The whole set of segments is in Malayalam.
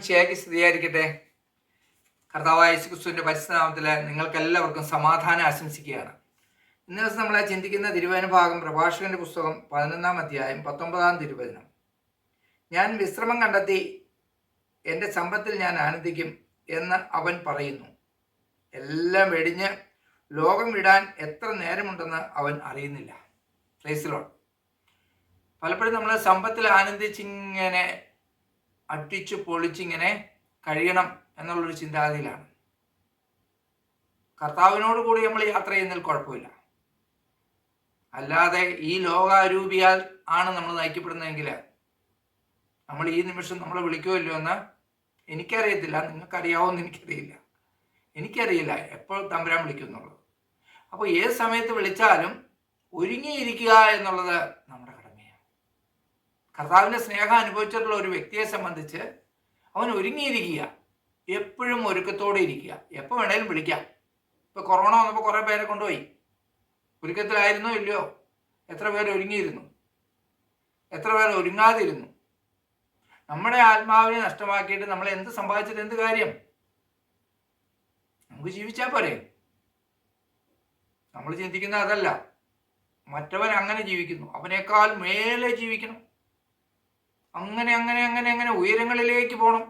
മിശിഹായ്ക്ക് സ്തുതിയായിരിക്കട്ടെ. കർത്താവായ യേശുക്രിസ്തുവിന്റെ പരിശുദ്ധനാമത്തിൽ നിങ്ങൾക്കെല്ലാവർക്കും സമാധാനം ആശംസിക്കുകയാണ്. ഇന്ന് ദിവസം നമ്മളെ ചിന്തിക്കുന്ന തിരുവചന ഭാഗം പ്രഭാഷകന്റെ പുസ്തകം 11-ാം അധ്യായം 19-ാം തിരുവചനം. ഞാൻ വിശ്രമം കണ്ടെത്തി, എൻ്റെ സമ്പത്തിൽ ഞാൻ ആനന്ദിക്കും എന്ന് അവൻ പറയുന്നു. എല്ലാം വെടിഞ്ഞ് ലോകം വിടാൻ എത്ര നേരമുണ്ടെന്ന് അവൻ അറിയുന്നില്ല. Price the Lord. പലപ്പോഴും നമ്മൾ സമ്പത്തിൽ ആനന്ദിച്ചിങ്ങനെ അടിച്ചു പൊളിച്ചിങ്ങനെ കഴിയണം എന്നുള്ളൊരു ചിന്താഗതിയിലാണ്. കർത്താവിനോട് കൂടി നമ്മൾ യാത്ര ചെയ്യുന്നതിൽ കുഴപ്പമില്ല. അല്ലാതെ ഈ ലോകാരൂപിയാൽ ആണ് നമ്മൾ നയിക്കപ്പെടുന്നതെങ്കിൽ നമ്മൾ ഈ നിമിഷം നമ്മളെ വിളിക്കുമല്ലോ എന്ന് എനിക്കറിയത്തില്ല. നിങ്ങൾക്കറിയാവുമെന്ന് എനിക്കറിയില്ല എപ്പോൾ തമ്പുരാൻ വിളിക്കുന്നുള്ളത്. അപ്പോൾ ഏത് സമയത്ത് വിളിച്ചാലും ഒരുങ്ങിയിരിക്കുക എന്നുള്ളത് നമ്മുടെ കടമയാണ്. കർത്താവിൻ്റെ സ്നേഹം അനുഭവിച്ചിട്ടുള്ള ഒരു വ്യക്തിയെ സംബന്ധിച്ച് അവൻ ഒരുങ്ങിയിരിക്കുക, എപ്പോഴും ഒരുക്കത്തോടെ ഇരിക്കുക. എപ്പോൾ വേണേലും വിളിക്കാം. ഇപ്പോൾ കൊറോണ വന്നപ്പോൾ കുറേ പേരെ കൊണ്ടുപോയി. ഒരുക്കത്തിലായിരുന്നോ ഇല്ലയോ? എത്ര പേർ ഒരുങ്ങിയിരുന്നു, എത്ര പേർ ഒരുങ്ങാതിരുന്നു? നമ്മുടെ ആത്മാവിനെ നഷ്ടമാക്കിയിട്ട് നമ്മൾ എന്ത് സമ്പാദിച്ചിട്ട് എന്ത് കാര്യം? നമുക്ക് ജീവിച്ചാൽ പോരെ? നമ്മൾ ചിന്തിക്കുന്ന അതല്ല. മറ്റവൻ അങ്ങനെ ജീവിക്കുന്നു, അവനേക്കാൾ മേലെ ജീവിക്കണം, അങ്ങനെ അങ്ങനെ അങ്ങനെ അങ്ങനെ ഉയരങ്ങളിലേക്ക് പോകണം.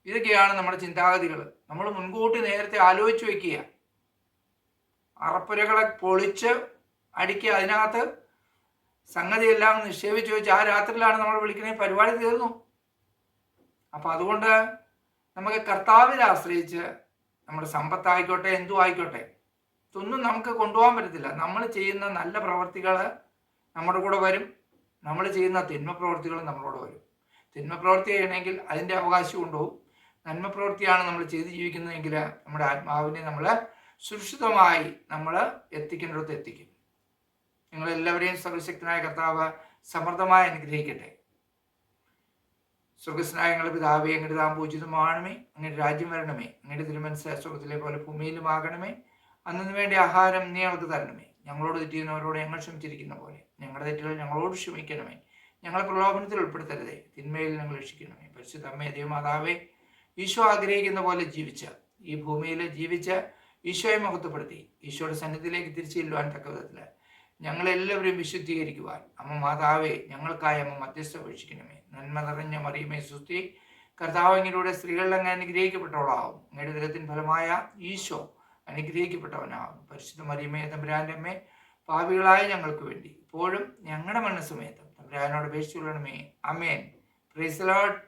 ഇതൊക്കെയാണ് നമ്മുടെ ചിന്താഗതികൾ. നമ്മൾ മുൻകൂട്ടി നേരത്തെ ആലോചിച്ച് വയ്ക്കുക. അറപ്പുരകളെ പൊളിച്ച് അടിക്കുക, അതിനകത്ത് സംഗതിയെല്ലാം നിക്ഷേപിച്ച് വെച്ച് ആ രാത്രിയിലാണ് നമ്മൾ വിളിക്കുന്നത്, പരിപാടി തീർന്നു. അപ്പം അതുകൊണ്ട് നമുക്ക് കർത്താവിനെ ആശ്രയിച്ച് നമ്മുടെ സമ്പത്തായിക്കോട്ടെ എന്തും ആയിക്കോട്ടെ, ഇതൊന്നും നമുക്ക് കൊണ്ടുപോകാൻ പറ്റത്തില്ല. നമ്മൾ ചെയ്യുന്ന നല്ല പ്രവർത്തികൾ നമ്മുടെ കൂടെ വരും, നമ്മൾ ചെയ്യുന്ന തിന്മ പ്രവൃത്തികൾ നമ്മളോട് വരും. തിന്മ പ്രവൃത്തി ചെയ്യണമെങ്കിൽ അതിൻ്റെ അവകാശം ഉണ്ടാവും. നന്മ പ്രവൃത്തിയാണ് നമ്മൾ ചെയ്ത് ജീവിക്കുന്നതെങ്കിൽ നമ്മുടെ ആത്മാവിനെ നമ്മൾ സുരക്ഷിതമായി നമ്മൾ എത്തിക്കേണ്ടിടത്ത് എത്തിക്കും. നിങ്ങളെല്ലാവരെയും സർവശക്തനായ കർത്താവ് സമൃദ്ധമായി അനുഗ്രഹിക്കട്ടെ. സ്വർഗസ്നായ ഞങ്ങളുടെ പിതാവേ, അങ്ങയുടെ നാമം പൂജിതമാകണമേ, അങ്ങയുടെ രാജ്യം വരണമേ, അങ്ങയുടെ തിരുമനസ്സ് സ്വർഗത്തിലെ പോലെ ഭൂമിയിലും ആകണമേ. അന്നു വേണ്ടി ആഹാരം നീ ഞങ്ങൾക്ക് തരണമേ. ഞങ്ങളോട് തെറ്റിയുന്നവരോട് ഞങ്ങൾ ക്ഷമിച്ചിരിക്കുന്ന പോലെ ഞങ്ങളുടെ തെറ്റുകൾ ഞങ്ങളോട് ക്ഷമിക്കണമേ. ഞങ്ങളെ പ്രലോഭനത്തിൽ ഉൾപ്പെടുത്തരുതേ, തിന്മയിൽ ഞങ്ങൾ രക്ഷിക്കണമേ. പരിശുദ്ധ അമ്മേ, ദൈവമാതാവേ, ഈശോ ആഗ്രഹിക്കുന്ന പോലെ ഈ ഭൂമിയിൽ ജീവിച്ച് ഈശോയെ മഹത്വപ്പെടുത്തി ഈശോയുടെ സന്നിധിയിലേക്ക് തിരിച്ചു ചെല്ലുവാൻ തക്ക വിധത്തിൽ ഞങ്ങളെല്ലാവരും വിശുദ്ധീകരിക്കുവാൻ അമ്മ മാതാവേ, ഞങ്ങൾക്കായി അമ്മ മധ്യസ്ഥ വീക്ഷിക്കണമേ. നന്മ നിറഞ്ഞ മറിയമേ സുസ്തി, കർത്താവ് അങ്ങയുടെ സ്ത്രീകളിൽ അങ്ങ് അനുഗ്രഹിക്കപ്പെട്ടവളാവും. അങ്ങയുടെ ദുരത്തിന് ഫലമായ ഈശോ അനുഗ്രഹിക്കപ്പെട്ടവനാകും. പരിശുദ്ധ മറിയമേ, തമ്പുരാൻ്റെ അമ്മേ, പാപികളായ ഞങ്ങൾക്ക് വേണ്ടി ഇപ്പോഴും ഞങ്ങളുടെ മരണസമയത്തും തമ്പുരാനോട് അപേക്ഷിച്ചുകൊള്ളണമേ. ആമേൻ. Praise the Lord.